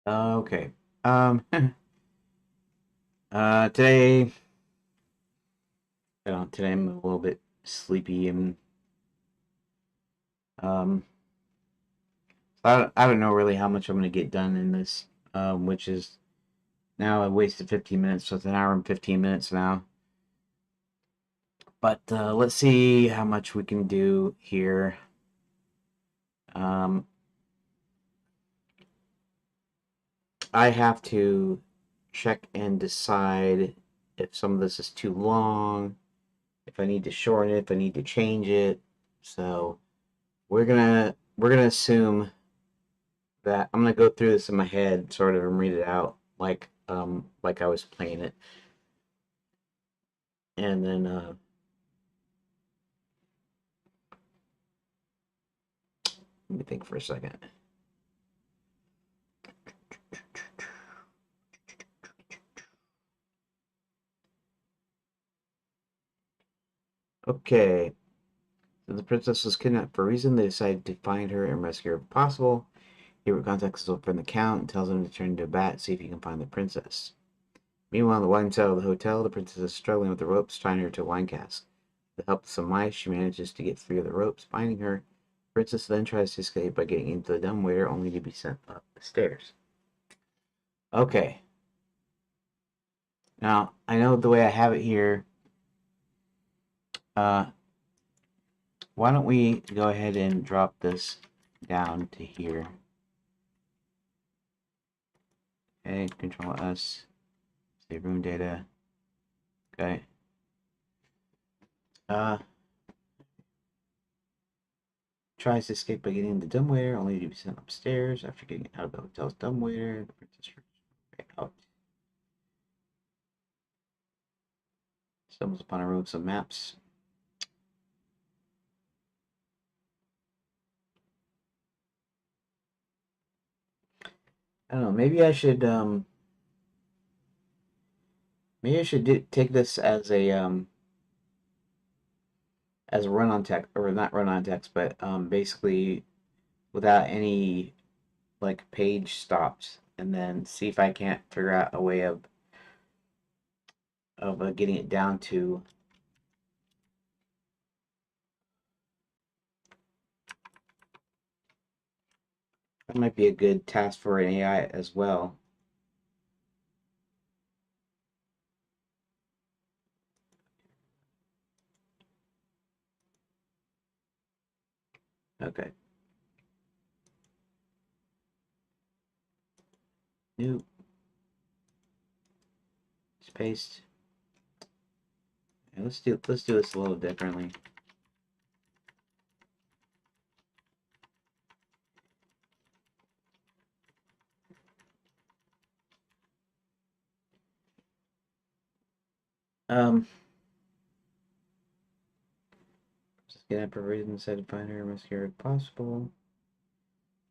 Okay. Um, today, today I'm a little bit sleepy and um, I don't know really how much I'm gonna get done in this, which is now I wasted 15 minutes, so it's an hour and 15 minutes now. But let's see how much we can do here. Um, I have to check and decide if some of this is too long, if I need to shorten it, if I need to change it. So we're gonna assume that I'm gonna go through this in my head, sort of, and read it out like I was playing it, and then let me think for a second. Okay, so the princess was kidnapped for a reason. They decided to find her and rescue her if possible. Hubert contacts his old friend the Count and tells him to turn into a bat, see if he can find the princess. Meanwhile, in the wine cellar of the hotel, the princess is struggling with the ropes, tying her to a wine cask. With the help of some mice, she manages to get free of the ropes, binding her. The princess then tries to escape by getting into the dumbwaiter, only to be sent up the stairs. Okay, now I know the way I have it here. Uh, why don't we go ahead and drop this down to here? Okay, Control S, save room data. Okay. Uh, tries to escape by getting in the dumbwaiter, only to be sent upstairs. After getting out of the hotel's dumbwaiter, the princess right out. Stumbles upon a row of some maps. I don't know. Maybe I should take this as a run on text, or not run on text, but basically without any like page stops, and then see if I can't figure out a way of getting it down to. That might be a good task for an AI as well. Okay. New. Just paste. Yeah, let's do this a little differently. Um, just get up a reason, said to find her and rescue her if possible.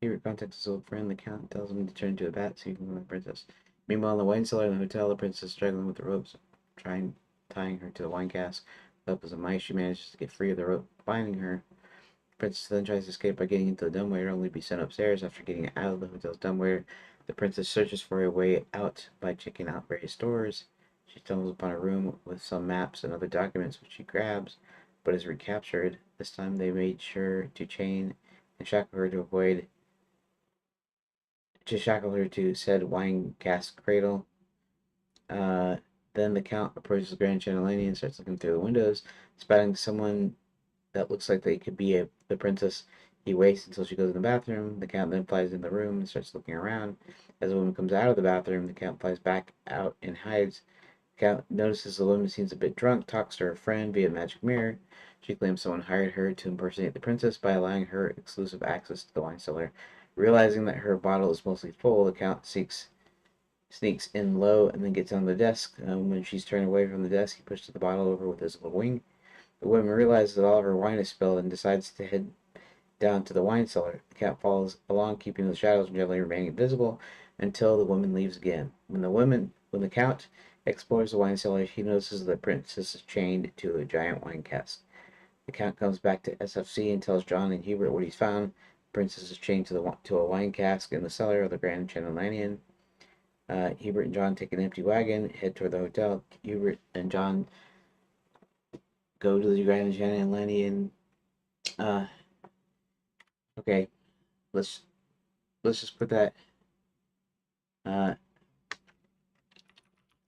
Here contacts his old friend, the Count, and tells him to turn into a bat so he can find the princess. Meanwhile, in the wine cellar in the hotel, the princess is struggling with the ropes, tying her to the wine cask. With help of some mice, she manages to get free of the rope binding her. The princess then tries to escape by getting into the dumbwaiter, only to be sent upstairs. After getting out of the hotel's dumbwaiter, the princess searches for a way out by checking out various doors. She stumbles upon a room with some maps and other documents, which she grabs, but is recaptured. This time they made sure to chain and shackle her to shackle her to said wine cask cradle. Uh, then the Count approaches the Grand Chandelier and starts looking through the windows, spotting someone that looks like they could be the princess. He waits until she goes in the bathroom. The Count then flies in the room and starts looking around. As the woman comes out of the bathroom, the Count flies back out and hides. The Count notices the woman seems a bit drunk, talks to her friend via magic mirror. She claims someone hired her to impersonate the princess by allowing her exclusive access to the wine cellar. Realizing that her bottle is mostly full, the Count sneaks in low and then gets on the desk. When she's turned away from the desk, he pushes the bottle over with his little wing. The woman realizes that all of her wine is spilled and decides to head down to the wine cellar. The cat follows along, keeping the shadows generally remaining invisible until the woman leaves again. When the count explores the wine cellar, he notices that the princess is chained to a giant wine cask. The count comes back to SFC and tells John and Hubert what he's found. princess is chained to a wine cask in the cellar of the Grand Chandelier. Hubert and John take an empty wagon, head toward the hotel. Hubert and John go to the Grand Chandelier. Okay, let's just put that.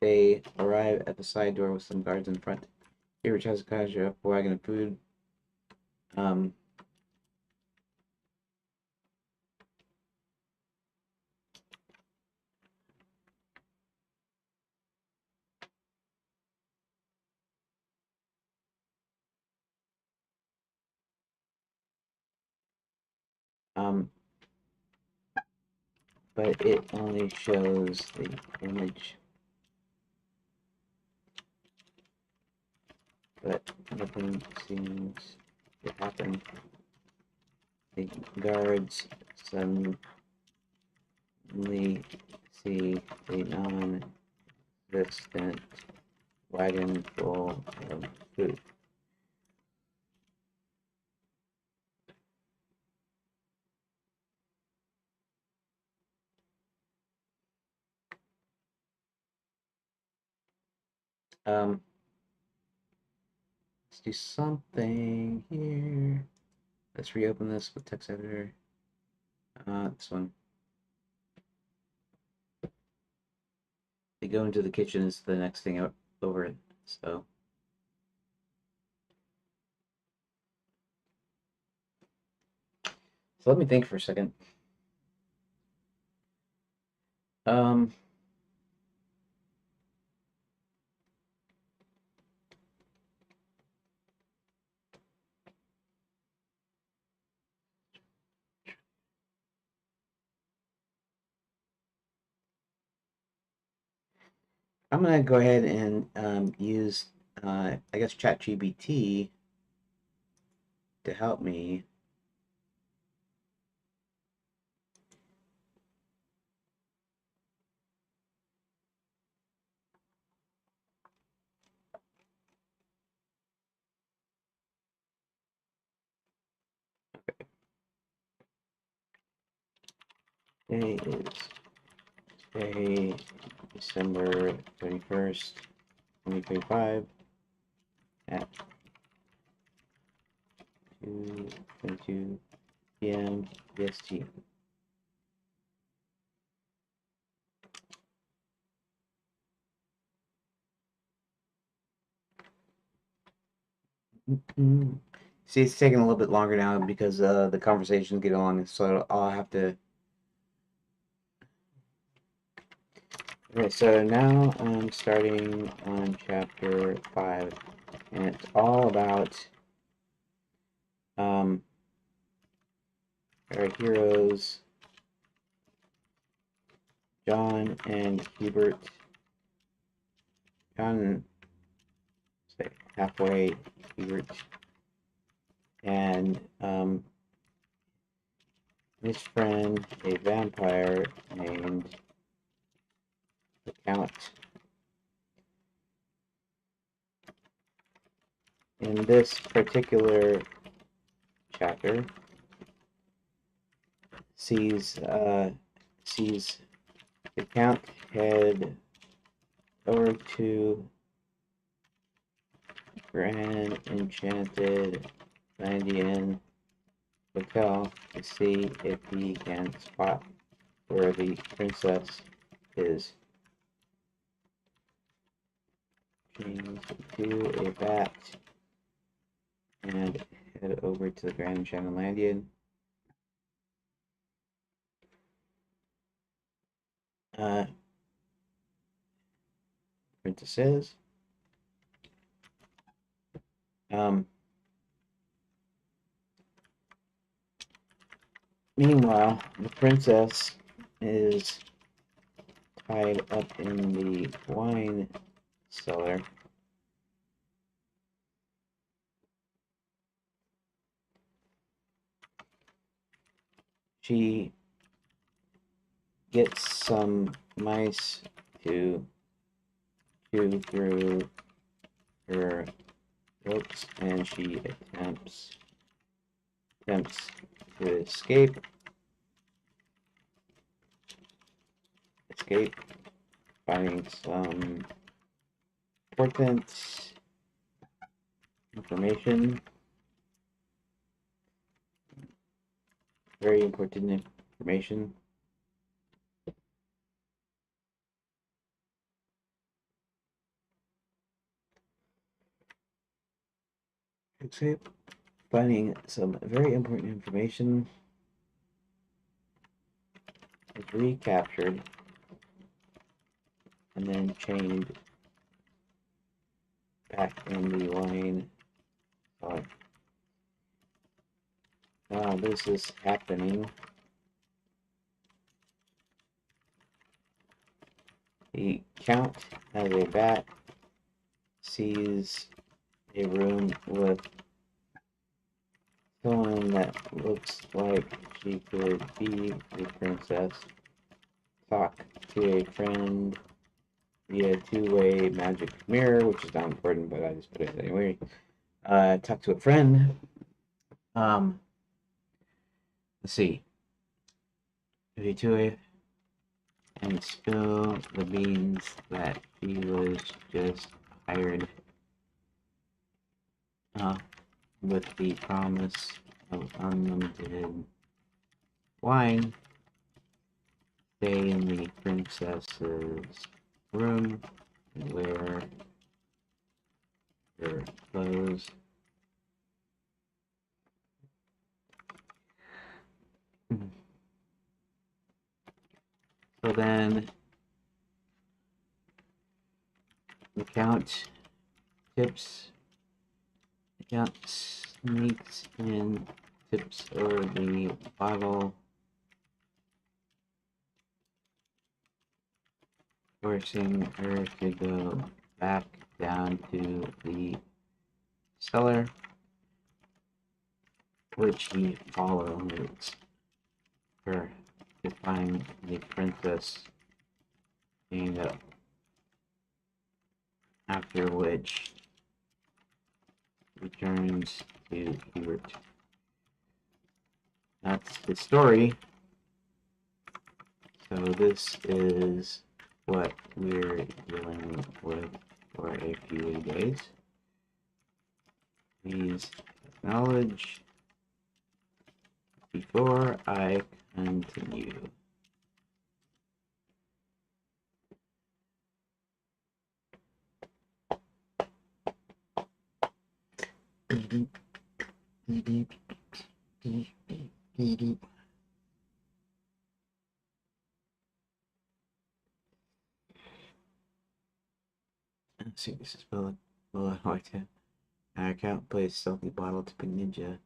They arrive at the side door with some guards in front. Hubert tries to conjure up a wagon of food. But it only shows the image. But nothing seems to happen. The guards suddenly see a non-existent wagon full of food. Let's do something here. Let's reopen this with text editor. This one. They go into the kitchen is the next thing over it. So let me think for a second. I'm gonna go ahead and use, I guess, ChatGPT to help me. Today is December 31st, 2025 at 2:22 p.m. EST. See, it's taking a little bit longer now because the conversations get along, so I'll have to. Okay, so now I'm starting on chapter 5, and it's all about our heroes, John and Hubert. John, say halfway, Hubert, and his friend, a vampire named the Count. In this particular chapter, sees the Count head over to Grand Enchanted Landian Hotel to see if he can spot where the princess is. Change to a bat and head over to the Grand Enchanted Landian. Princess is. Meanwhile, the princess is tied up in the wine cellar. She gets some mice to chew through her ropes, and she attempts to escape. Escape. Finding some important information. Very important information. Escape. Finding some very important information is recaptured and then chained back in the line. While this is happening, the Count has a bat, sees a room with someone that looks like she could be the princess, talk to a friend via two-way magic mirror, which is not important, but I just put it anyway. Talk to a friend. Let's see. Via two-way and spill the beans that she was just hired with the promise of unlimited wine. Stay in the princess's room and wear her clothes. So then the Count tips. The Count sneaks in, tips over the bottle, forcing her to go back down to the cellar, which he follows her to find the princess chained up. After which returns to Hubert. That's the story. So this is what we're dealing with for a few days. Please acknowledge before I continue. Let's see, this is Bullet White. Our account plays stealthy bottle tipping ninja.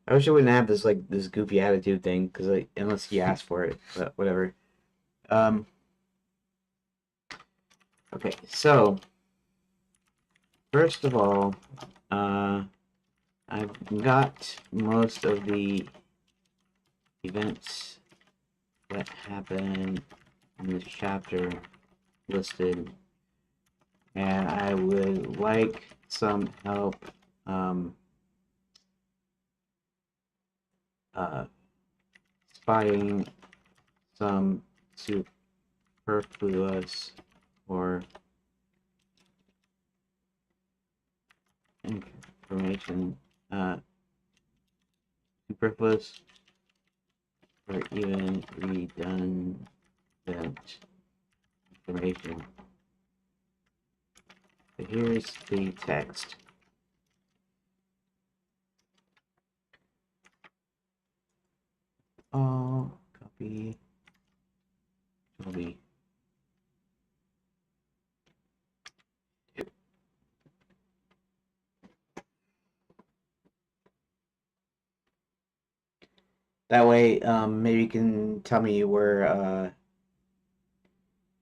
I wish I wouldn't have this like this goofy attitude thing, because like unless he asked for it, but whatever. Okay, so first of all, I've got most of the events that happen in this chapter listed, and I would like some help spotting some superfluous or information, superfluous or even redundant information. So here's the text. Oh, copy. That way, maybe you can tell me where,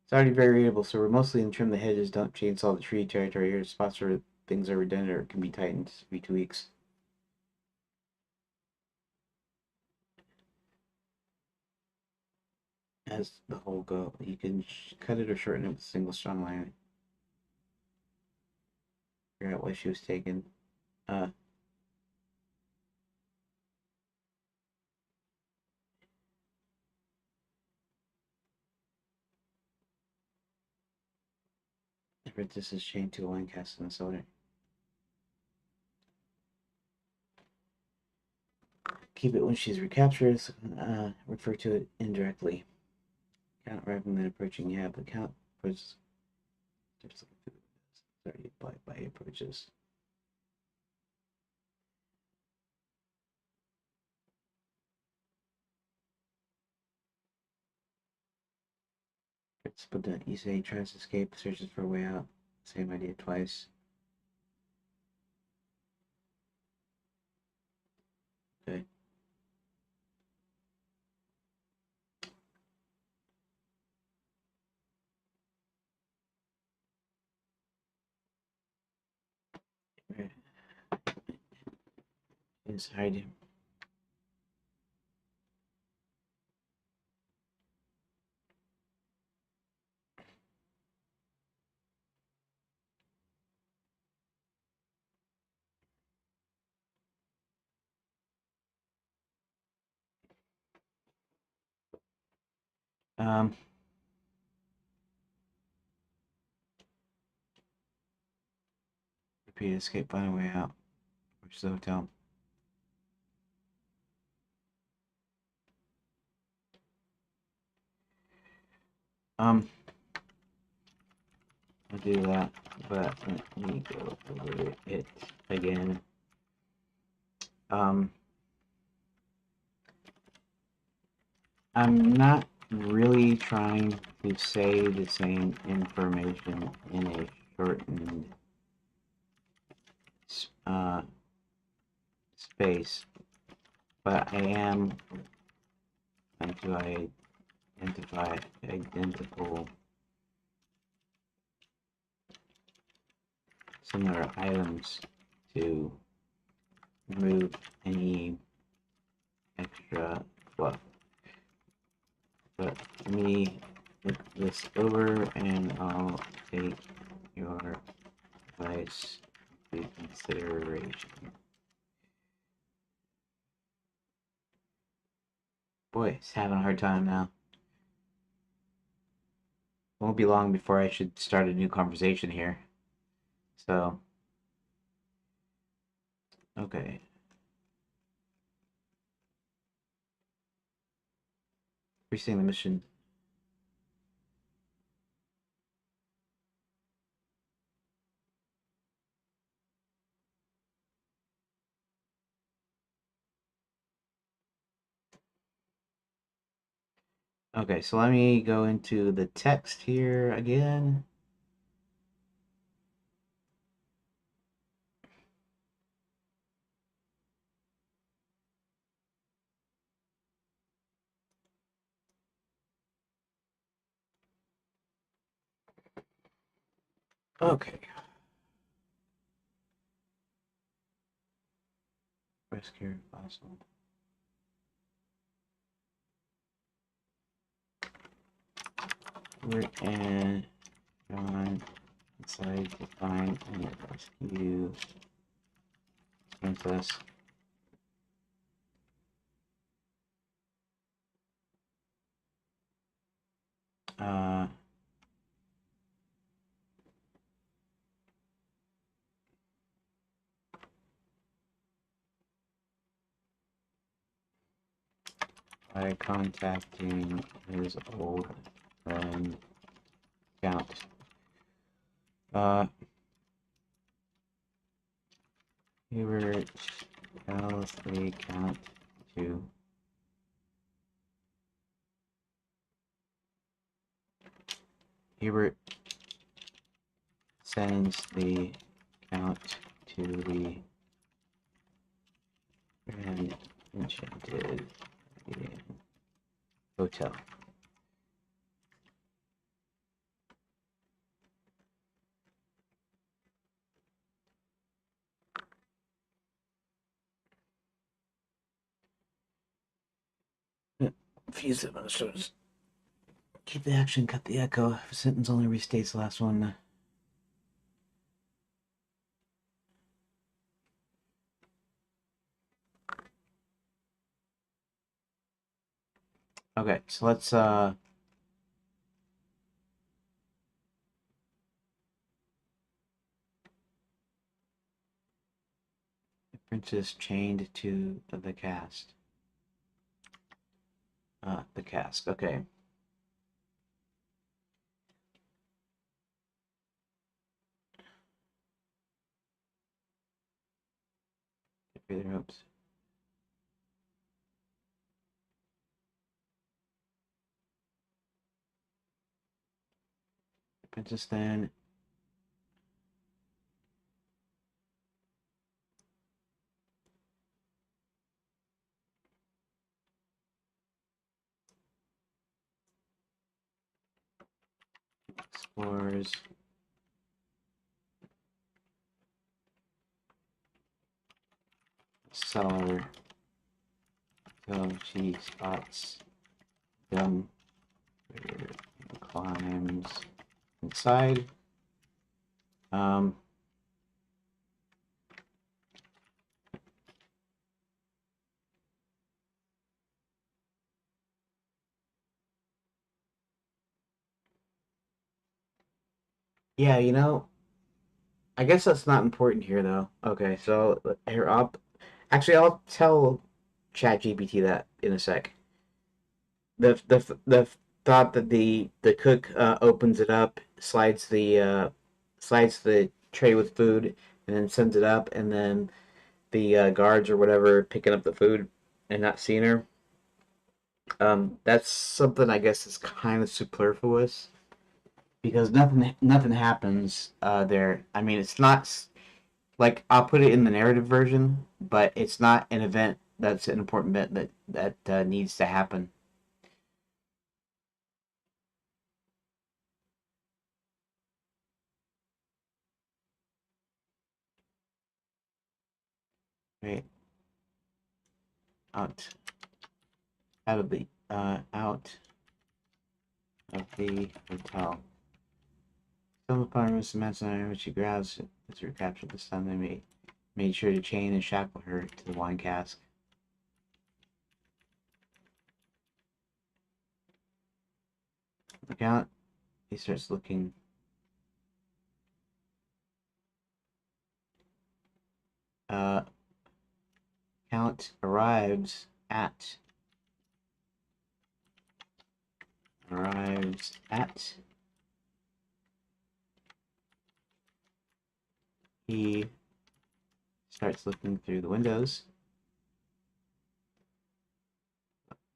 it's already variable, so we're mostly in trim the hedges, don't chainsaw the tree territory. Here, spots where things are redundant or can be tightened every 2 weeks. As the whole go, you can cut it or shorten it with a single strong line. Figure out why she was taken. Princess is chained to a wine cask in the cellar. Keep it when she's recaptured. Refer to it indirectly. Count rather than approaching. Yeah, but count was just sorry by approaches. But then you say he tries to escape, searches for a way out. Same idea twice. Okay. Inside him. Um, repeat escape, find a way out. Which is the hotel. I'll do that, but let me go over it again. I'm not really trying to say the same information in a shortened space, but I am trying to identify identical similar items to remove any extra fluff. But let me look this over and I'll take your advice into consideration. Boy, it's having a hard time now. It won't be long before I should start a new conversation here. So, okay. Resetting the mission. Okay, so let me go into the text here again. Okay. Rescue fossil. Rick and John decide to find and rescue Princess. By contacting his old friend Count. Hubert tells the Count to Hubert sends the Count to the Grand Enchanted hotel. Fuse it, shows. Keep the action, cut the echo. If a sentence only restates the last one. Okay, so let's Princess chained to the cask. The cask. Okay. Get through the ropes. The princess then explores the cellar until she spots them. Climbs inside. Um, yeah, I guess that's not important here though. Okay, so here I'll tell ChatGPT that in a sec. The thought that the cook opens it up, slides the tray with food, and then sends it up, and then the guards or whatever picking up the food and not seeing her. That's something I guess is kind of superfluous because nothing happens there. I mean, it's not like I'll put it in the narrative version, but it's not an event that's an important bit that needs to happen. Right out out of the hotel. Some upon Miss Manson, which she grabs as recaptured. This time they made sure to chain and shackle her to the wine cask. Look out! He starts looking. Uh, Count arrives at. He starts looking through the windows.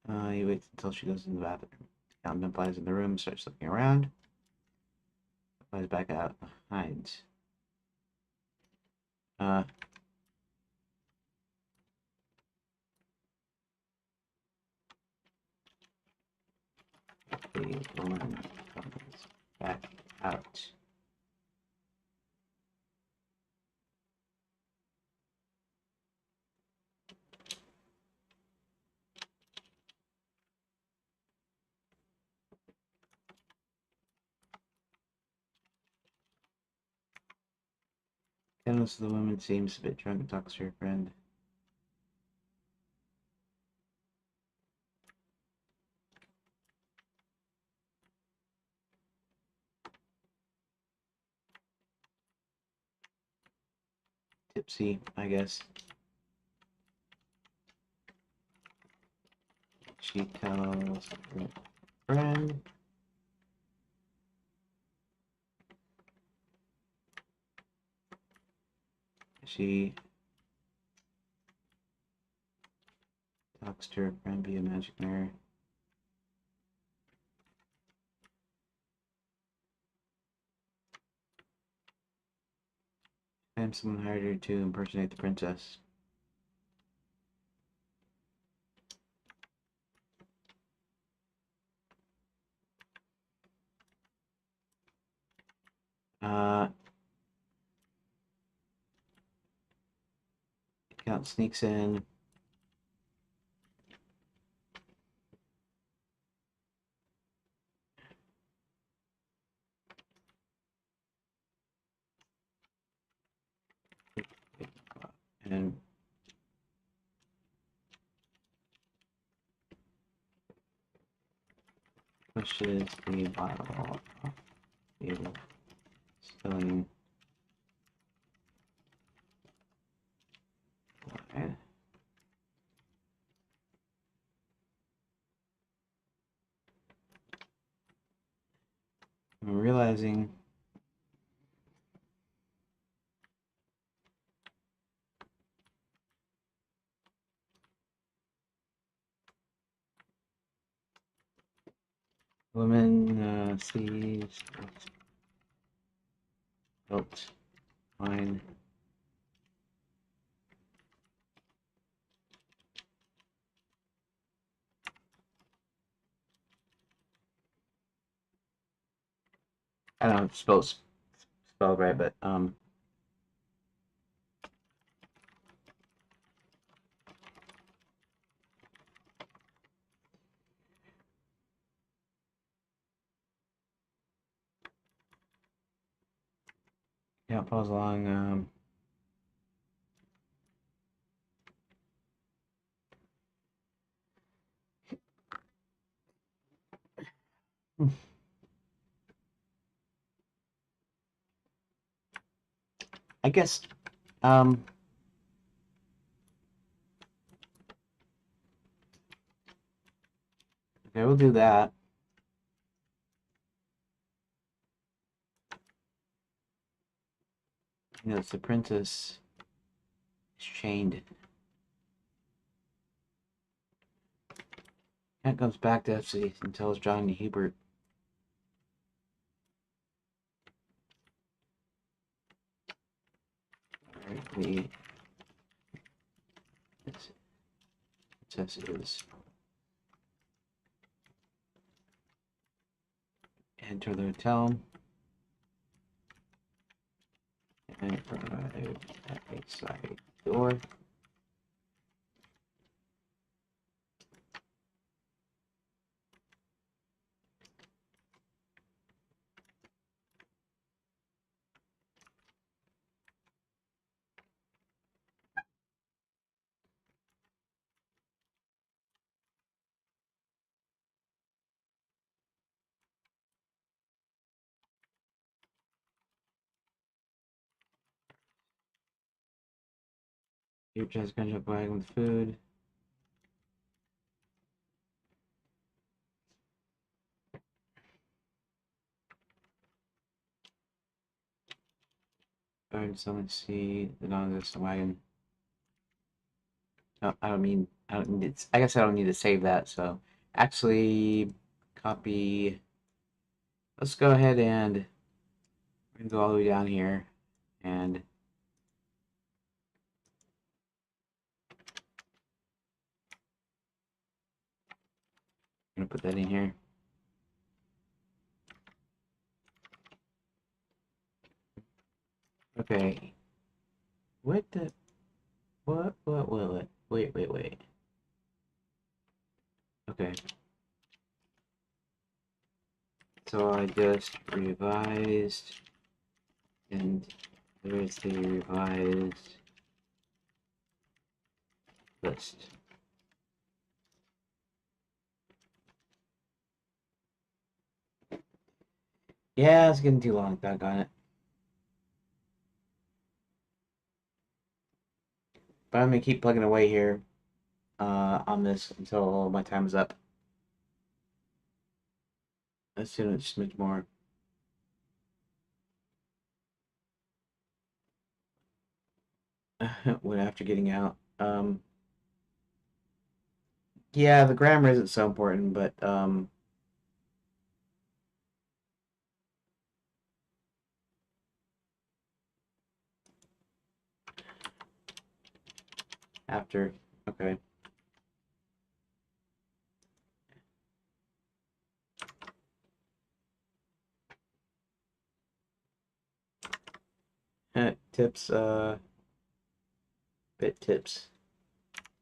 He waits until she goes in the bathroom. Count then flies in the room, starts looking around. Flies back out, hides. Uh, the woman comes back out. Notice the woman seems a bit drunk and talks to her friend. Tipsy, I guess. She tells her friend. She talks to her friend via magic mirror. And someone hired her to impersonate the princess. Uh, Count sneaks in. And pushes the bottle off the table, spilling advertising. Women sees helped find I don't know if it's spelled right, but yeah, pause along. I guess okay, we'll do that. You know, the princess is chained. Cat comes back to FC and tells John and Hubert. Alright, the princess is enter the hotel and arrive at a side door. Hubert tries to catch up wagon with food. Alright, so let's see the non-existent wagon. No, I don't mean I don't need it. I guess I don't need to save that. So actually, copy. Let's go ahead and we're gonna go all the way down here, and I'm gonna put that in here. Okay. What the? What? Wait. Okay. So I just revised, and there's the revised list. Yeah, it's getting too long. Back on it. But I'm gonna keep plugging away here on this until my time is up. As soon as just more. When after getting out. Yeah, the grammar isn't so important, but after, okay. Tips, bit tips,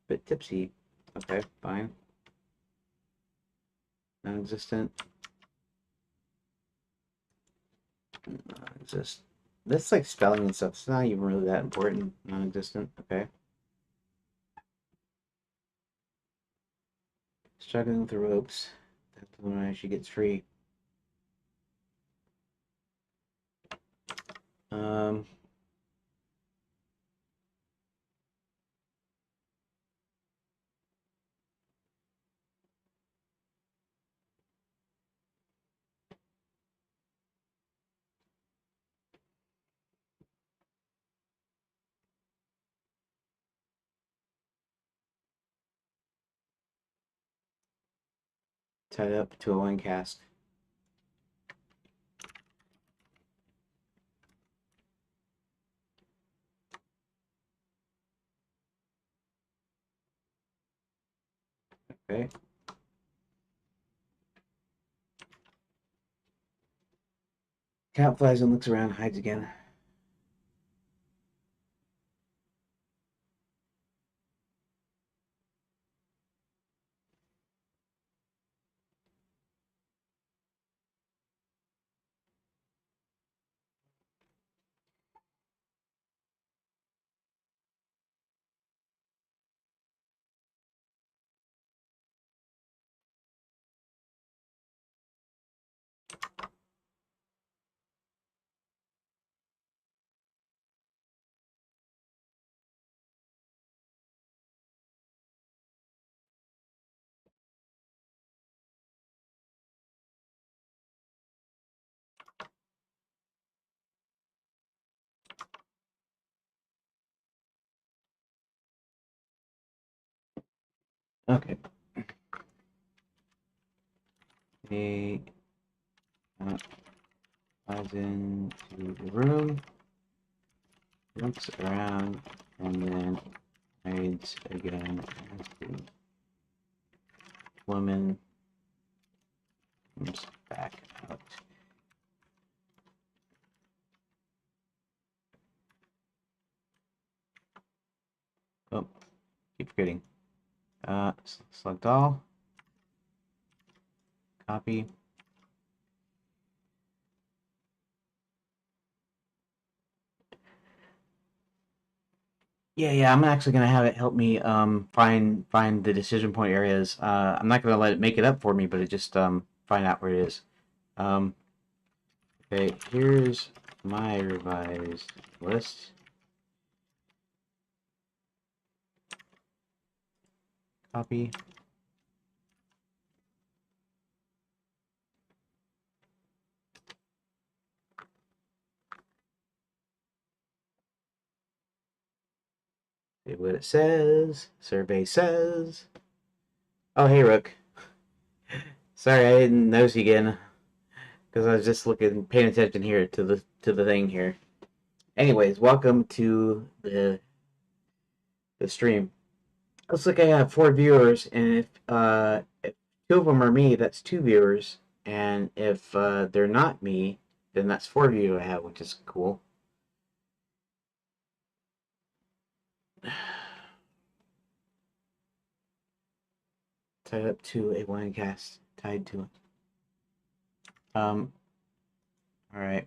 bit tipsy. Okay, fine. Non-existent. Non-exist. This like spelling and stuff. It's not even really that important. Non-existent. Okay. Struggling with the ropes. That's when she gets free. Um. tied up to a wine cask. Okay. Cat flies and looks around, hides again. Okay. He flies into the room, looks around, and then hides again as the woman comes back out. Oh, keep forgetting. Select all, copy. Yeah, I'm actually gonna have it help me find the decision point areas. I'm not gonna let it make it up for me, but it just find out where it is. Um, okay, here's my revised list. Copy. See what it says. Survey says. Oh, hey, Rook. Sorry, I didn't notice you again because I was just paying attention here to the thing here. Anyways, welcome to the stream. Looks like I have 4 viewers, and if 2 of them are me, that's 2 viewers, and if they're not me, then that's 4 viewers I have, which is cool. Tied up to a wine cast, tied to it. All right.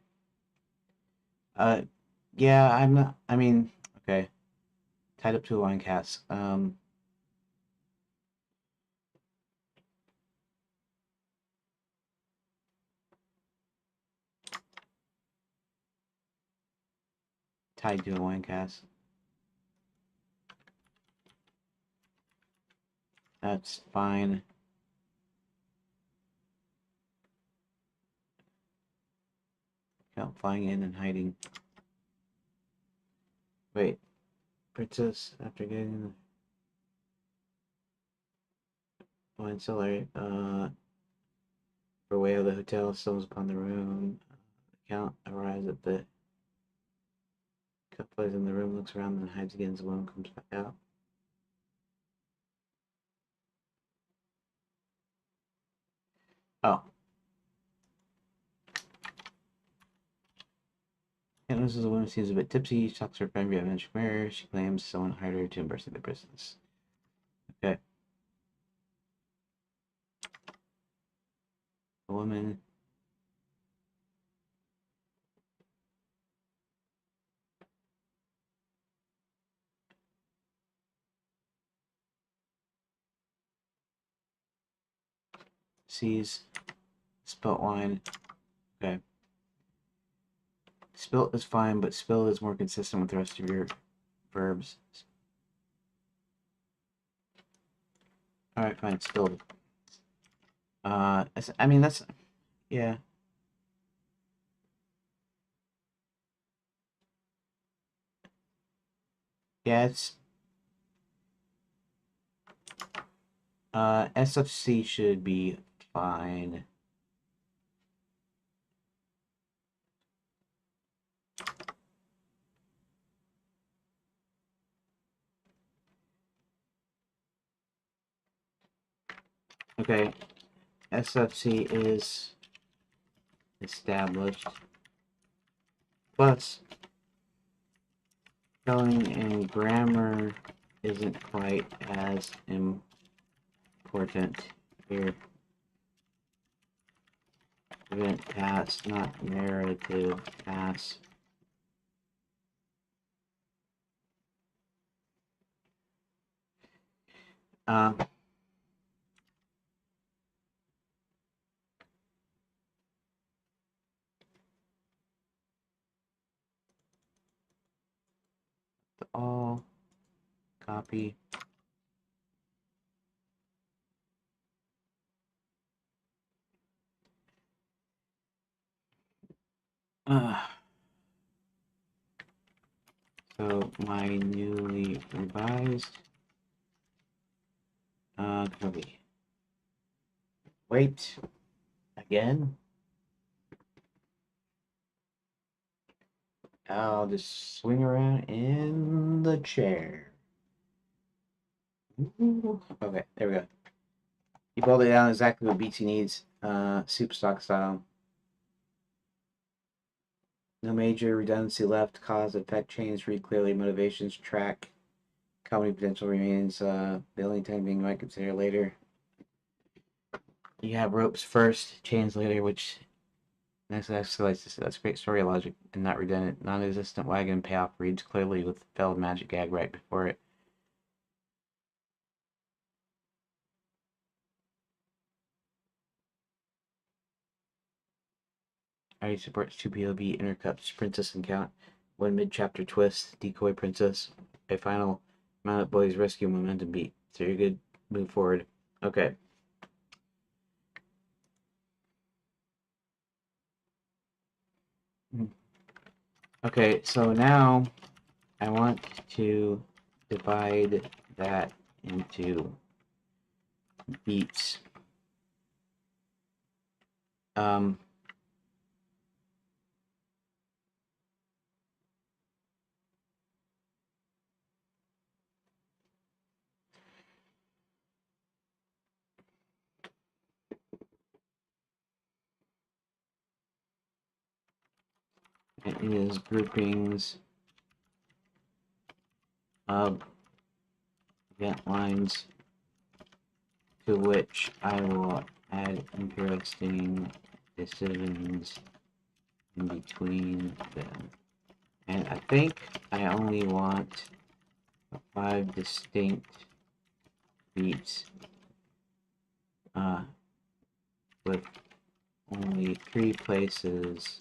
Uh, yeah, I'm not. I mean, okay. Tied up to a wine cast. Tied to a wine cast. That's fine. Count flying in and hiding. Wait, princess after getting the wine cellar. For way of the hotel, stumbles upon the room. The count arrives at the cup plays in the room, looks around, then hides again as the woman comes back out. Oh. And this is a woman who seems a bit tipsy. She talks to her friend via magic mirror. She claims someone hired her to impersonate their business. Okay. A woman sees spilt wine. Okay. Spilt is fine, but spill is more consistent with the rest of your verbs. Alright, fine. Spilled. I mean, that's... Yeah. Yeah, it's... SFC should be fine. Okay, SFC is established. Plus, spelling and grammar isn't quite as important here. Event pass, not narrative pass. Uh, all copy. So my newly revised copy. Wait again. I'll just swing around in the chair. Ooh. Okay, there we go. You boiled it down exactly what BT needs. Super stock style. No major redundancy left. Cause, effect, change, read clearly. Motivations, track. Comedy potential remains. The only time being might consider later. You have ropes first, chains later, which next escalates this. That's great story logic and not redundant. Non-existent wagon payoff reads clearly with failed magic gag right before it. Already supports 2 POV intercuts, princess encounter, one mid-chapter twist, decoy princess, a final Mount Boys rescue momentum beat. So you're good. Move forward. Okay. Okay, so now I want to divide that into beats. Um, it is groupings of event lines to which I will add interesting decisions in between them. And I think I only want 5 distinct beats with only 3 places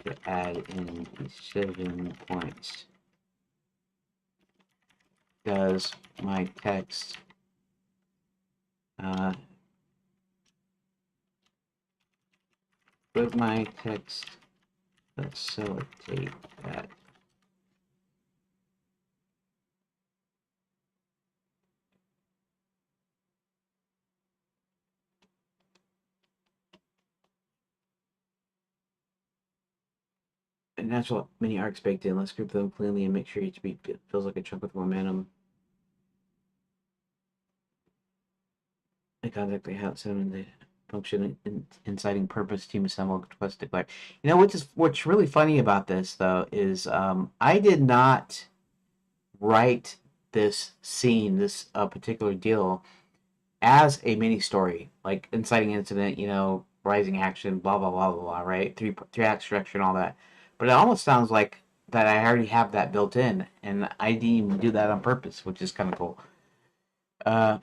to add in decision points. Does my text would my text facilitate that? Natural mini arcs baked in. Let's group them cleanly and make sure each beat feels like a chunk with momentum. I contact have some the function inciting purpose team assemble quest declare. You know what's really funny about this though is I did not write this scene, this particular deal, as a mini story, like inciting incident, rising action, blah blah blah blah blah, right? Three act structure and all that. But it almost sounds like that I already have that built in, and I didn't even do that on purpose, which is kind of cool.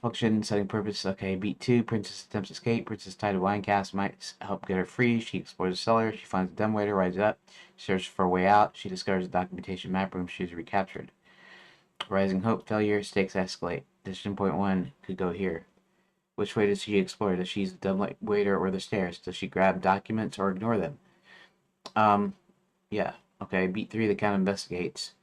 Function setting purpose. Okay, beat 2. Princess attempts escape. Princess tied to wine cask might help get her free. She explores the cellar. She finds a dumbwaiter, rises up. She searches for a way out. She discovers a documentation map room. She is recaptured. Rising hope, failure, stakes escalate. Decision point 1 could go here. Which way does she explore? Does she use the dumbwaiter or the stairs? Does she grab documents or ignore them? Yeah. Okay, beat 3. The count investigates.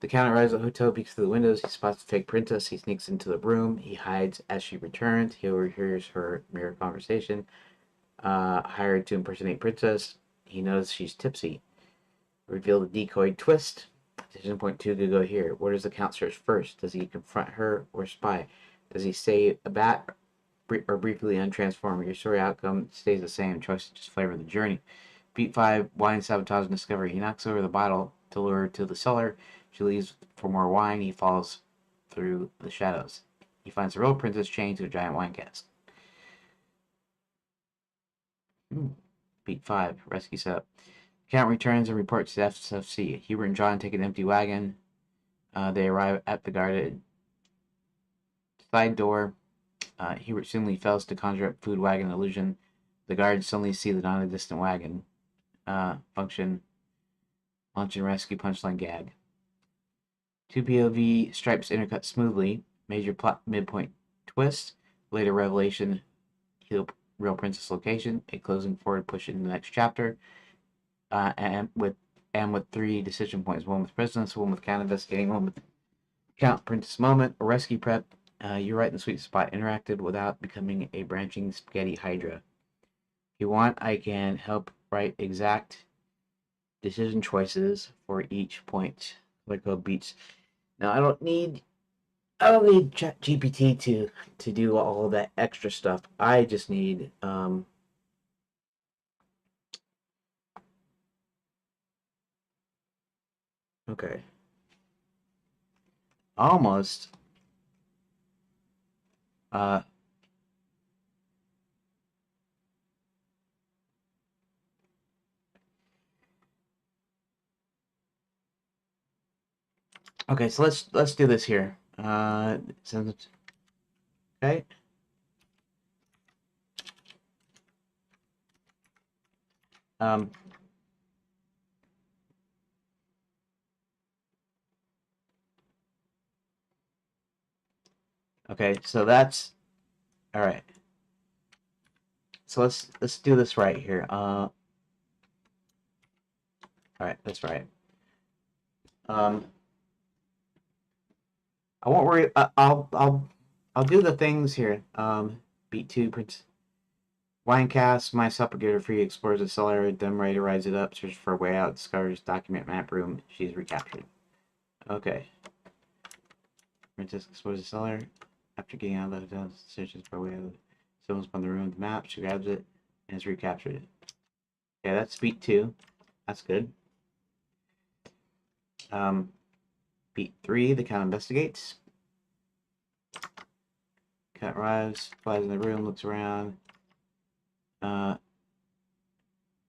The count arrives at the hotel, peeks through the windows. He spots the fake princess. He sneaks into the room. He hides as she returns. He overhears her mirror conversation. Hired to impersonate princess. He knows she's tipsy. Reveal the decoy twist. Decision point 2 could go here. Where does the count search first? Does he confront her or spy? Does he say a bat or briefly untransform? Your story outcome stays the same. Choices just flavor the journey. Beat 5, wine sabotage and discovery. He knocks over the bottle to lure her to the cellar. She leaves for more wine. He falls through the shadows. He finds the real princess chained to a giant wine cask. Beat 5, rescue setup. Count returns and reports to SFC. Hubert and John take an empty wagon. They arrive at the guarded side door. Hubert suddenly fails to conjure up food wagon illusion. The guards suddenly see the non-existent wagon. Function. Launch and rescue punchline gag. 2 POV stripes intercut smoothly. Major plot midpoint twist. Later revelation. Real princess location. A closing forward push into the next chapter. And with 3 decision points. One with princess, one with count investigating, one with count princess moment, a rescue prep. You're right in the sweet spot. Interacted without becoming a branching spaghetti hydra. If you want, I can help write exact decision choices for each point. Like go beats. Now I don't need ChatGPT to do all of that extra stuff. I just need okay. Almost okay, so let's do this here. Okay. Okay, so that's all right. So let's do this right here. All right, that's right. I won't worry. I'll do the things here. Beat 2 prints. Winecast, my supplicant free explores the cellar, then ready to rise it up, searches for a way out, discovers document map room. She's recaptured. Okay. Princess explores the cellar. After getting out of the hotel, searches for a way out. Someone's on the room with the map. She grabs it and has recaptured it. Okay, that's beat 2. That's good. Beat 3, the count investigates. Count arrives, flies in the room, looks around.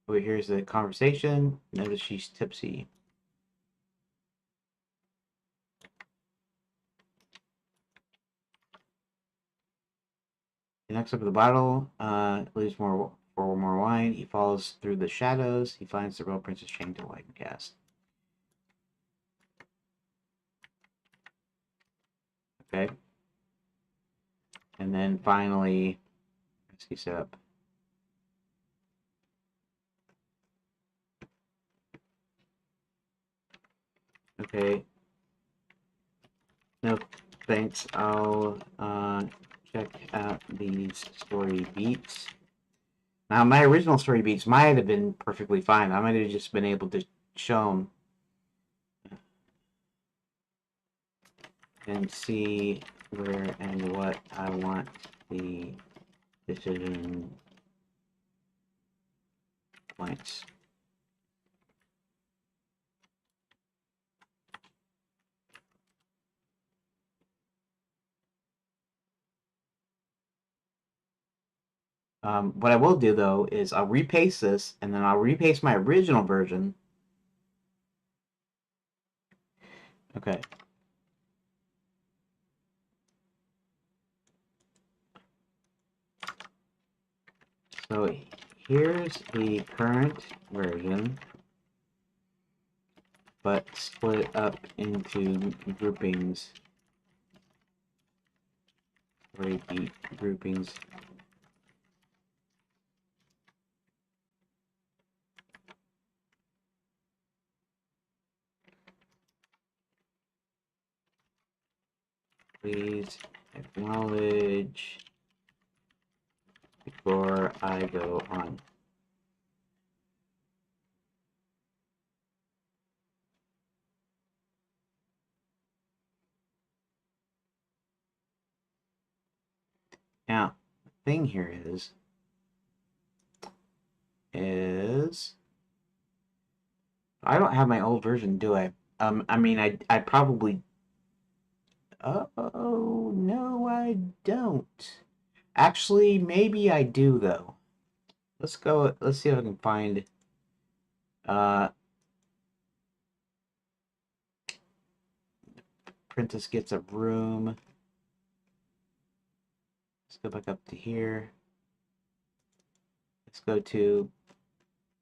Here's the conversation. Notice she's tipsy. He knocks over the bottle, leaves more for more wine. He follows through the shadows. He finds the real princess chained to a wine cask. Okay. And then finally, rescue setup. Okay. No, thanks. I'll check out these story beats. Now, my original story beats might have been perfectly fine. I might have just been able to show them and see where and what I want the decision points. What I will do though is I'll repaste this and then I'll repaste my original version. Okay. So here's the current version, but split up into groupings. Repeat groupings. Please acknowledge before I go on. Now, the thing here is I don't have my old version, do I? I mean, I probably. Oh no, I don't. Actually, maybe I do though. Let's go. Let's see if I can find. Uh, Princess gets a room. Let's go back up to here. Let's go to.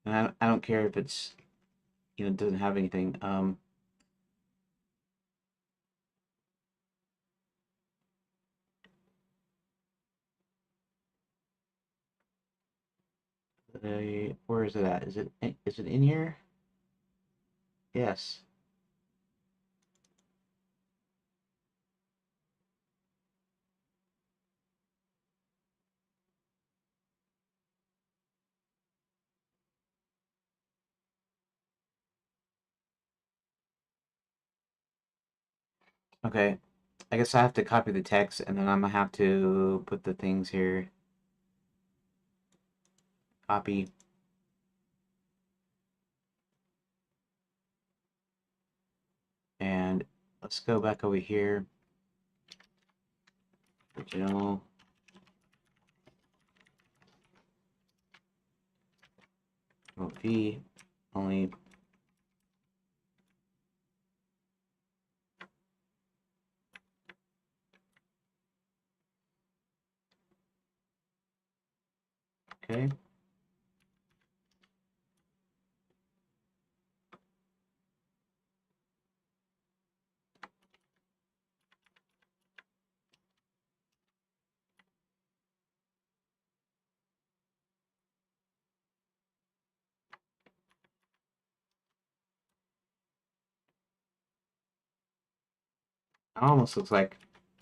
And I don't care if it's doesn't have anything. Where is it at? Is it in here? Yes. Okay. I guess I have to copy the text and then I'm gonna have to put the things here. Copy. And let's go back over here. Original. V only. Okay. It almost looks like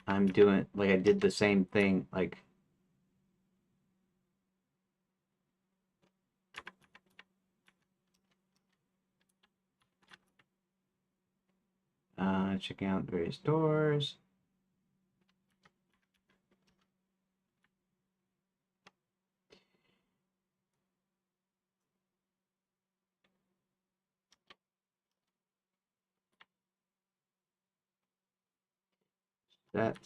I'm doing like I did the same thing. Like checking out various doors. That.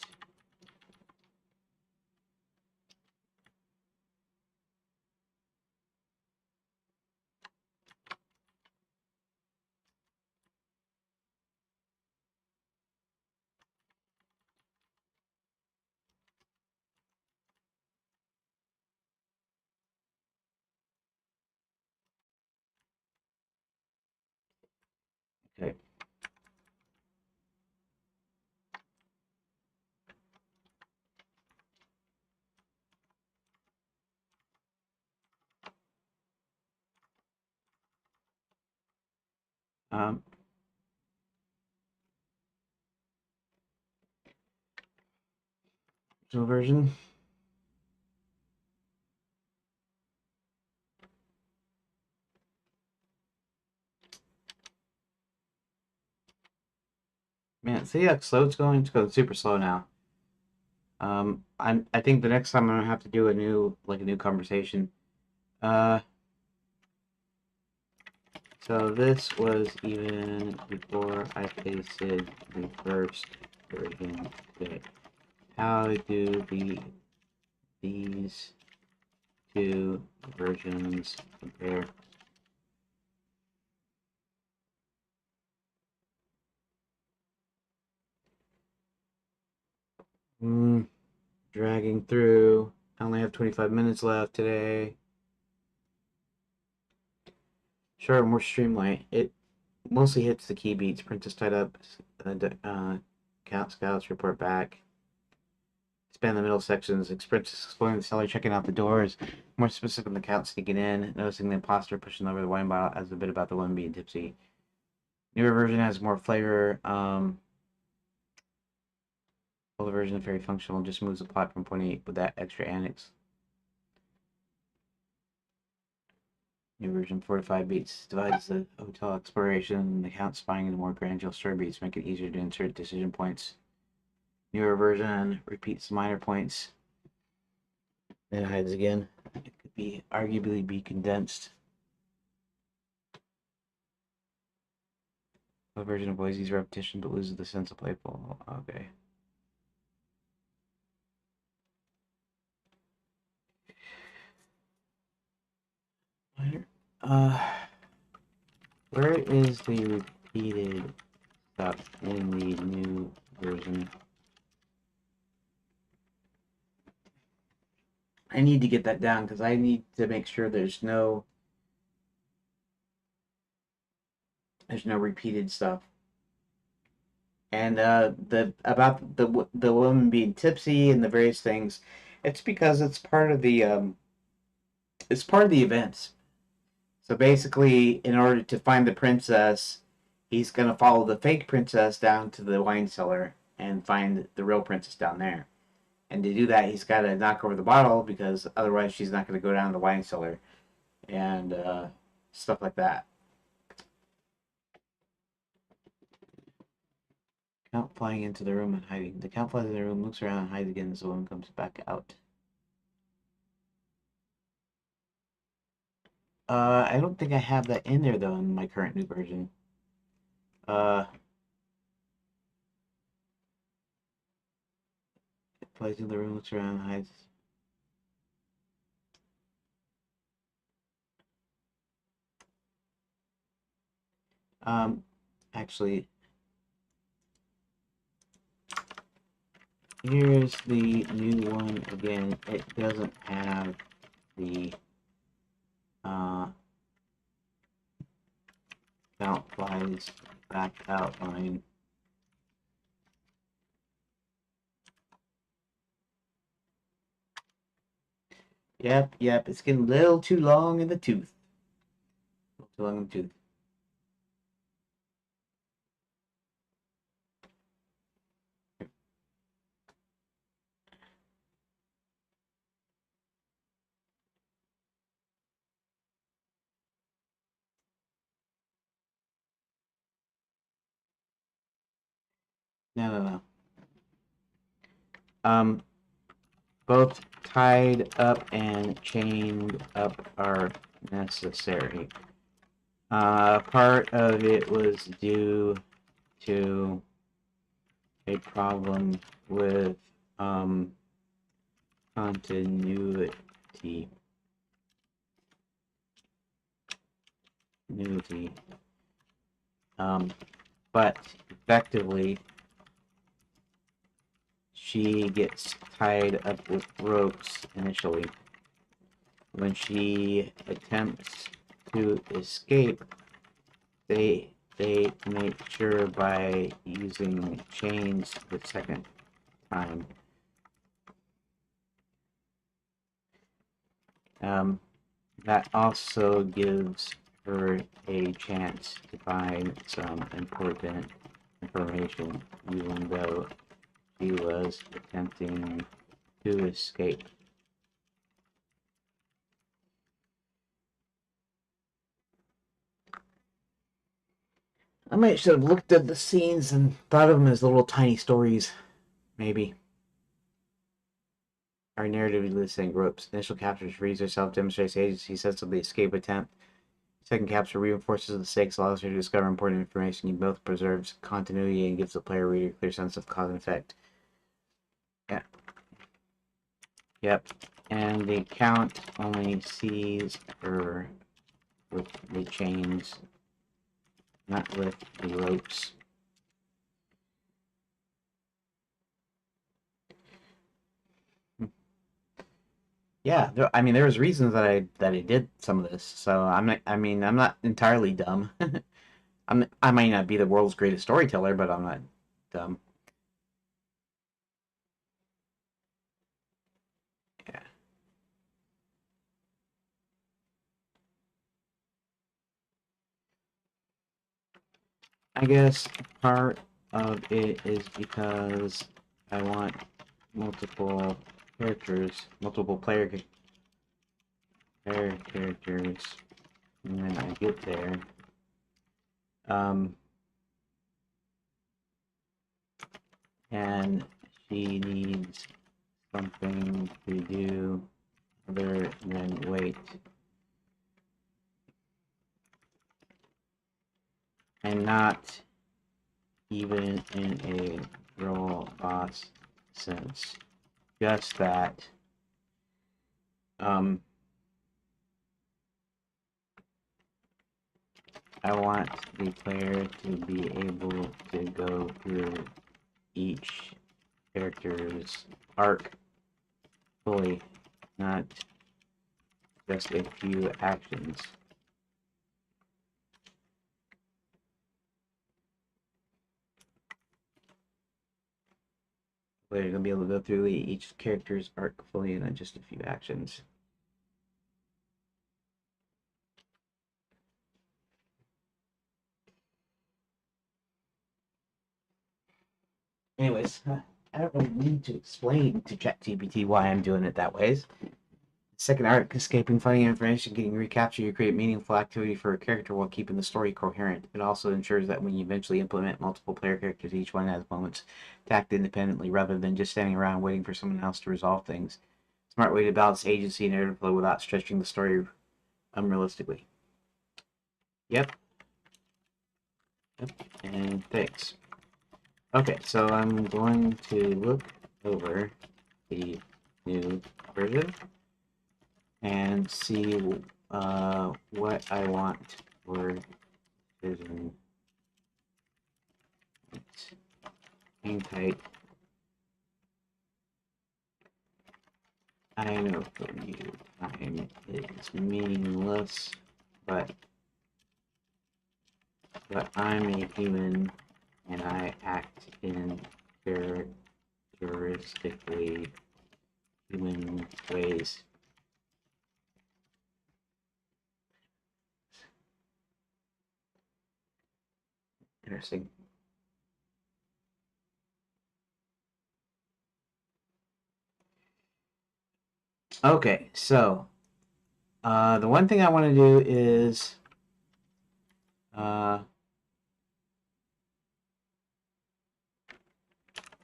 Okay. Um, version. Man, see how slow it's going? It's going super slow now. I think the next time I'm gonna have to do a new conversation. Uh, so this was even before I pasted the first version. Okay. How do these two versions compare? Dragging through. I only have 25 minutes left today. Sure, more streamlined. It mostly hits the key beats. Princess tied up. Count scouts report back. Expand the middle sections. Princess exploring the cellar, checking out the doors. More specific, the count sneaking in, noticing the imposter pushing over the wine bottle as a bit about the woman being tipsy. Newer version has more flavor. Older version is very functional, just moves the plot from point 8 with that extra annex. New version 45 beats divides the hotel exploration and the count spying into more granular story beats, make it easier to insert decision points. Newer version repeats the minor points. Then it hides again. It could be arguably be condensed. The version avoids these repetition but loses the sense of playful. Okay. Uh, where is the repeated stuff in the new version? I need to get that down because I need to make sure there's no repeated stuff. And the about the woman being tipsy and the various things, it's because it's part of the events. So basically, in order to find the princess, he's gonna follow the fake princess down to the wine cellar and find the real princess down there. And to do that, he's got to knock over the bottle because otherwise she's not going to go down the wine cellar and stuff like that. Count flying into the room and hiding. The count flies in the room, looks around, and hides again as the woman comes back out. I don't think I have that in there though in my current new version. Flies in the room, looks around, hides. Actually, here's the new one again. It doesn't have the count flies back out line. Yep, it's getting a little too long in the tooth. A little too long in the tooth. No. Both tied up and chained up are necessary. Part of it was due to a problem with continuity. But effectively, she gets tied up with ropes initially. When she attempts to escape, they make sure by using chains the second time. That also gives her a chance to find some important information, even though she was attempting to escape. I might should have looked at the scenes and thought of them as little tiny stories, maybe. Our narrative is listing ropes. Initial capture frees herself, demonstrates the agency sense of the escape attempt. Second capture reinforces the stakes, allows her to discover important information. You both preserves continuity and gives the player reader a clear sense of cause and effect. Yeah. Yep. And the count only sees her with the chains, not with the ropes. Yeah, I mean, there was reasons that I did some of this, so I'm not. I mean, I'm not entirely dumb. I might not be the world's greatest storyteller, but I'm not dumb. Yeah. I guess part of it is because I want multiple characters, multiple player characters, and then I get there. And she needs something to do other than wait. And not even in a girl boss sense. Just that I want the player to be able to go through each character's arc fully, not just a few actions. Where you're going to be able to go through each character's arc fully and not just a few actions. Anyways, I don't really need to explain to ChatGPT why I'm doing it that way. Second arc, escaping, finding information, getting recapture, you create meaningful activity for a character while keeping the story coherent. It also ensures that when you eventually implement multiple player characters, each one has moments to act independently rather than just standing around waiting for someone else to resolve things. Smart way to balance agency and narrative flow without stretching the story unrealistically. Yep. Yep. And thanks. Okay, so I'm going to look over the new version and see what I want for vision. Hang tight. I know for you time is meaningless, but I'm a human and I act in characteristically human ways. Interesting. Okay, so the one thing I want to do is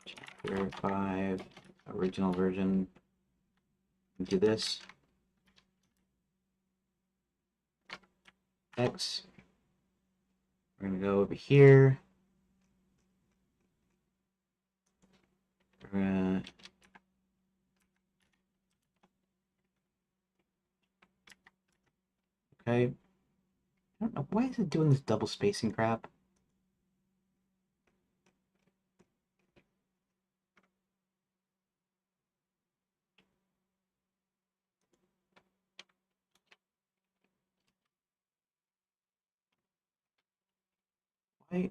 chapter 5 original version. Do this. X. We're going to go over here. We're going to okay. I don't know. Why is it doing this double spacing crap? Why?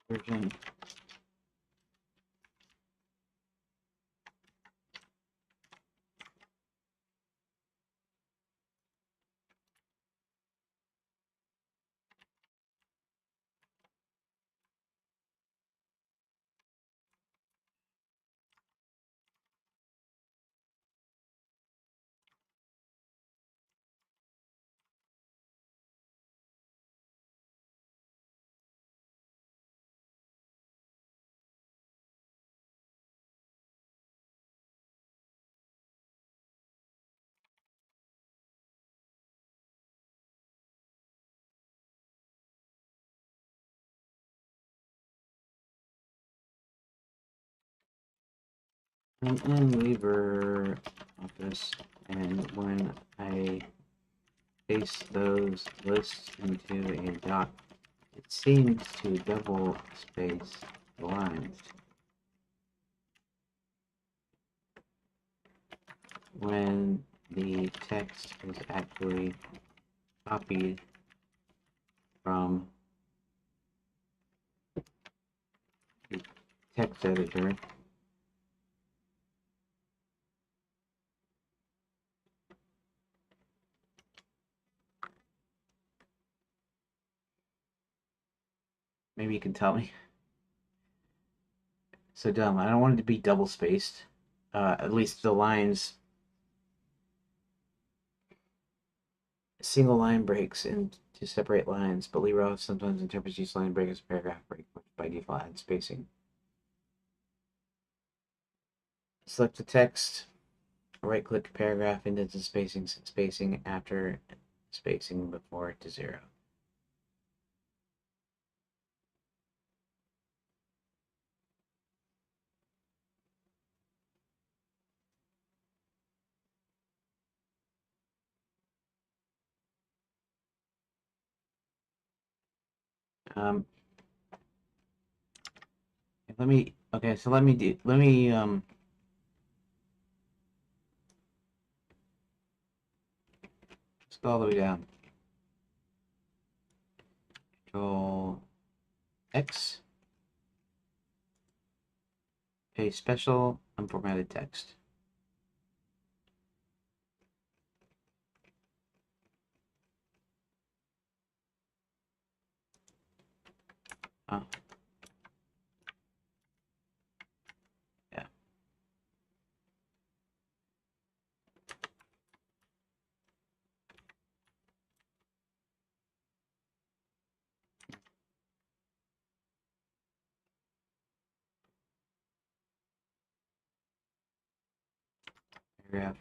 Version. I'm in LibreOffice, and when I paste those lists into a doc, it seems to double space the lines. When the text is actually copied from the text editor, maybe you can tell me. So dumb. I don't want it to be double spaced. At least the lines, single line breaks into separate lines, but LibreOffice sometimes interprets each line break as a paragraph break, which by default adds spacing. Select the text, right-click paragraph, indents and spacing after spacing before to 0. Let me let's go all the way down. Control X, paste special unformatted text. Oh. Yeah. Paragraph.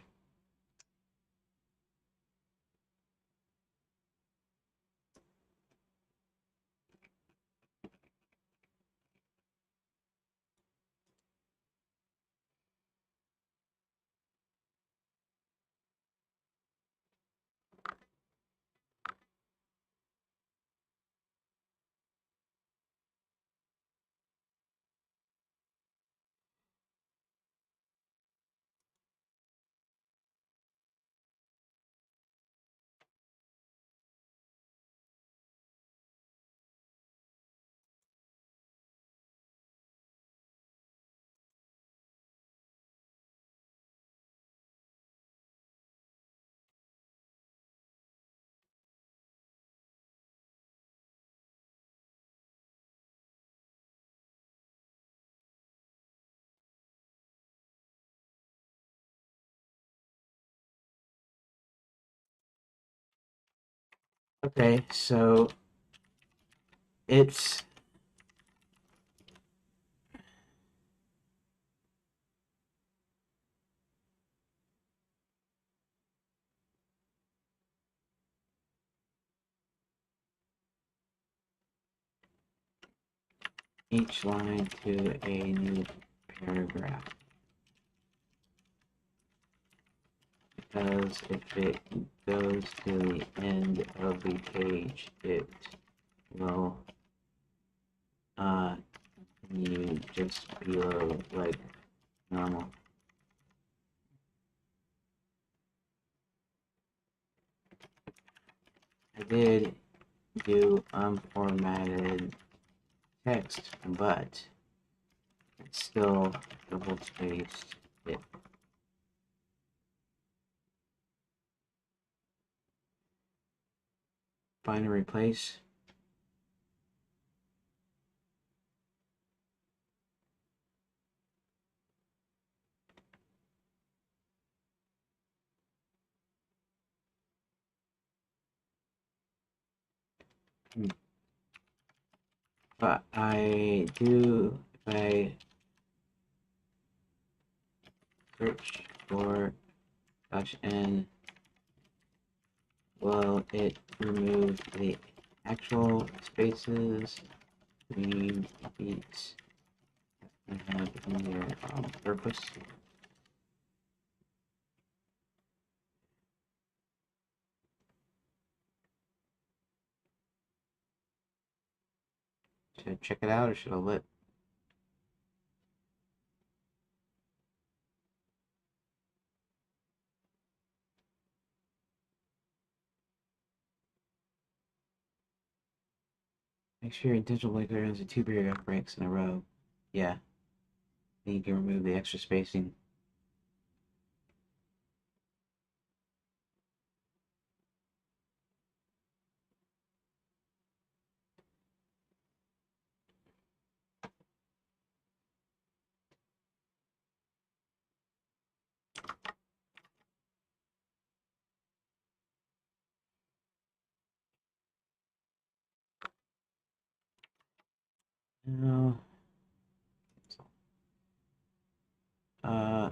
Okay, so it's each line to a new paragraph. Because if it goes to the end of the page, it will continue just below like normal. I did do unformatted text, but it's still double spaced it. Find and replace. But if I search for -n, will it remove the actual spaces between beats I have in there on purpose? Should I check it out or should I let? Make sure your intentional blinker has 2 paragraph breaks in a row. Yeah. Then you can remove the extra spacing. Now, uh,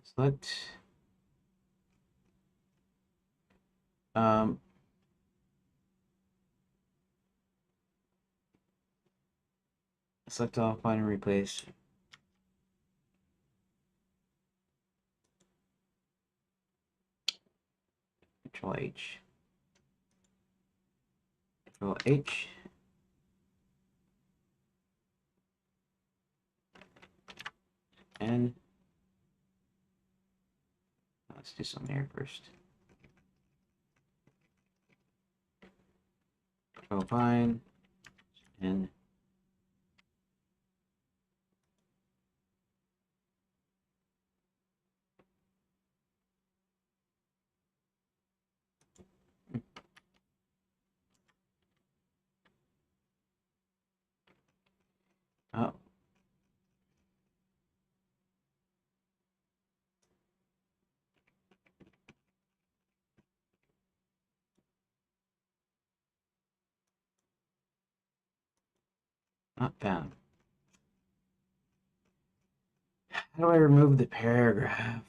select, um, select all, find and replace. Control H. Control H. And let's do some here first. Control find and oh, not found. How do I remove the paragraph?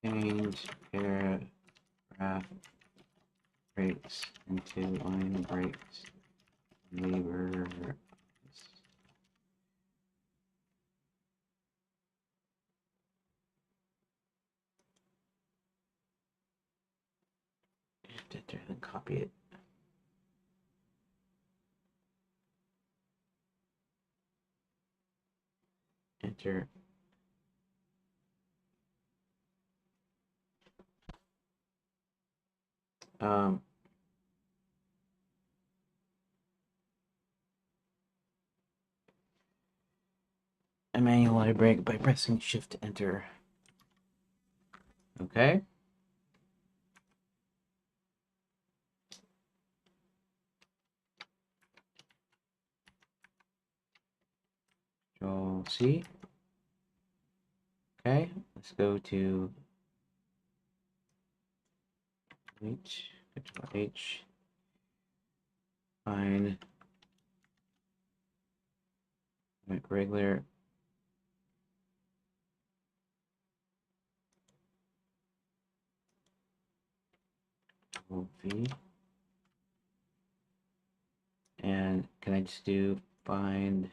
Change paragraph breaks into line breaks. Neighbor. Enter and copy it. Enter. Um, a manual line break by pressing Shift Enter. Okay. Control C. Okay, let's go to H. Control H. Find make regular. Control V. And can I just do find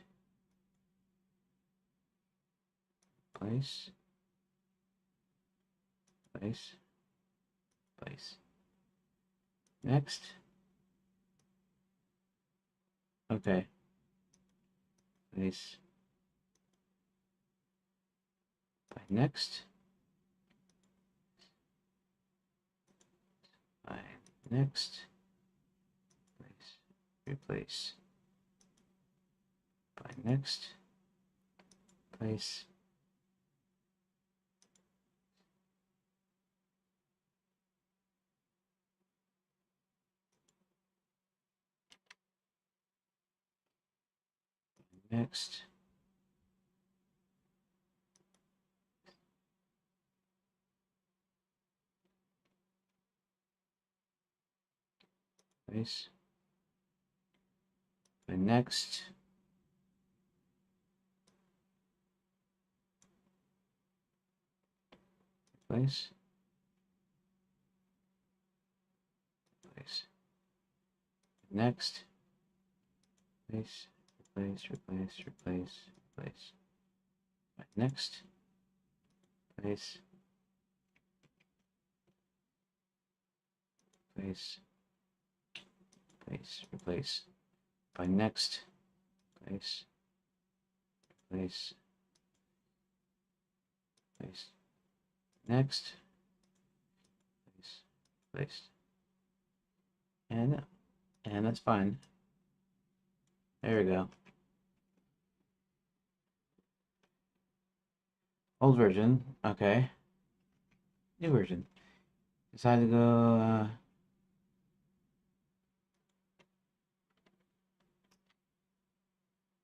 place, place, place. Next. Okay. Place. By next. By next. Place. Replace. By next. Place. Next. Place. By next. Place. Place. Next. Place. Replace. Replace. Replace. Replace. By next. Place. Place. Place. Replace. By next. Place. Place. Place. Next. Place. Place. And that's fine. There we go. Old version. Okay. New version. Decide to go.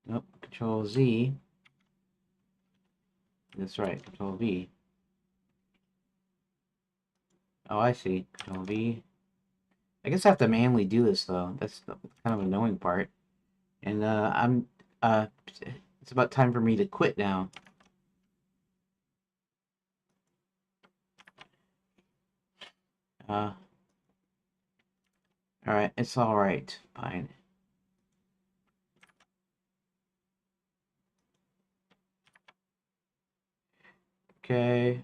Nope. Control Z. That's right. Control V. Oh, I see. Control V. I guess I have to manually do this though. That's the kind of annoying part. And it's about time for me to quit now. All right, it's all right. Fine. Okay.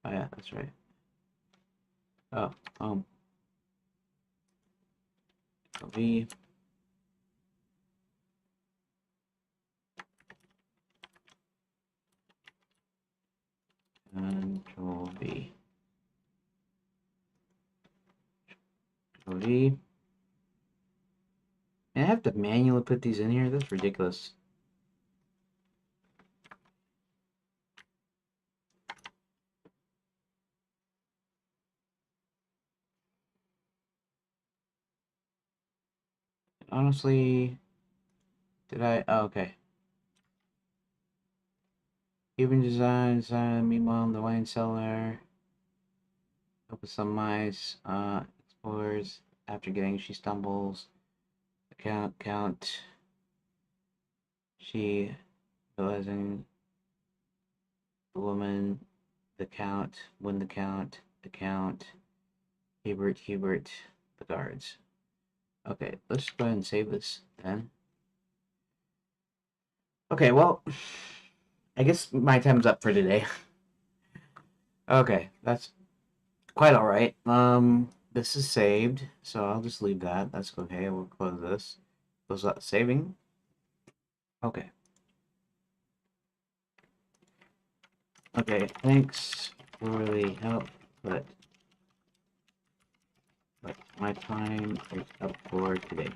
Oh, yeah, that's right. Oh, V. Control V. Control V. And I have to manually put these in here? That's ridiculous. Honestly, did I? Oh, okay. Even design, meanwhile, the wine cellar. Help with some mice. Explores. After getting, she stumbles. Count. She, realizing the woman, the count, win the count, Hubert, the guards. Okay, let's go ahead and save this then. Okay, well, I guess my time's up for today. Okay, that's quite all right. This is saved, so I'll just leave that. That's okay. We'll close this. Close that saving. Okay. Okay, thanks for the help, but my time is up for today.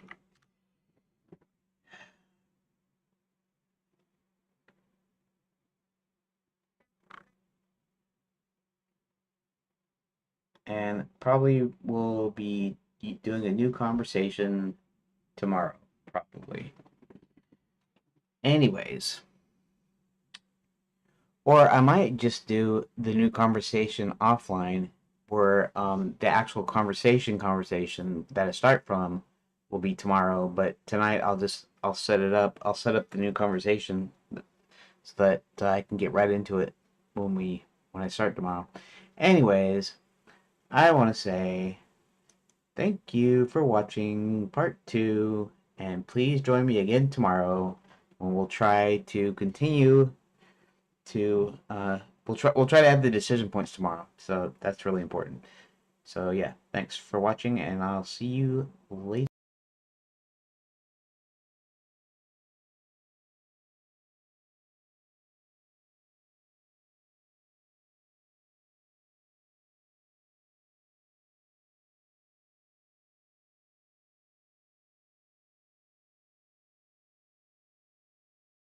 And probably will be doing a new conversation tomorrow, probably. Anyways, or I might just do the new conversation offline, where the actual conversation that I start from will be tomorrow. But tonight I'll set it up. I'll set up the new conversation so that I can get right into it when I start tomorrow. Anyways, I want to say thank you for watching part 2, and please join me again tomorrow when we'll try to continue to we'll try to have the decision points tomorrow. So that's really important. So yeah, thanks for watching, and I'll see you later.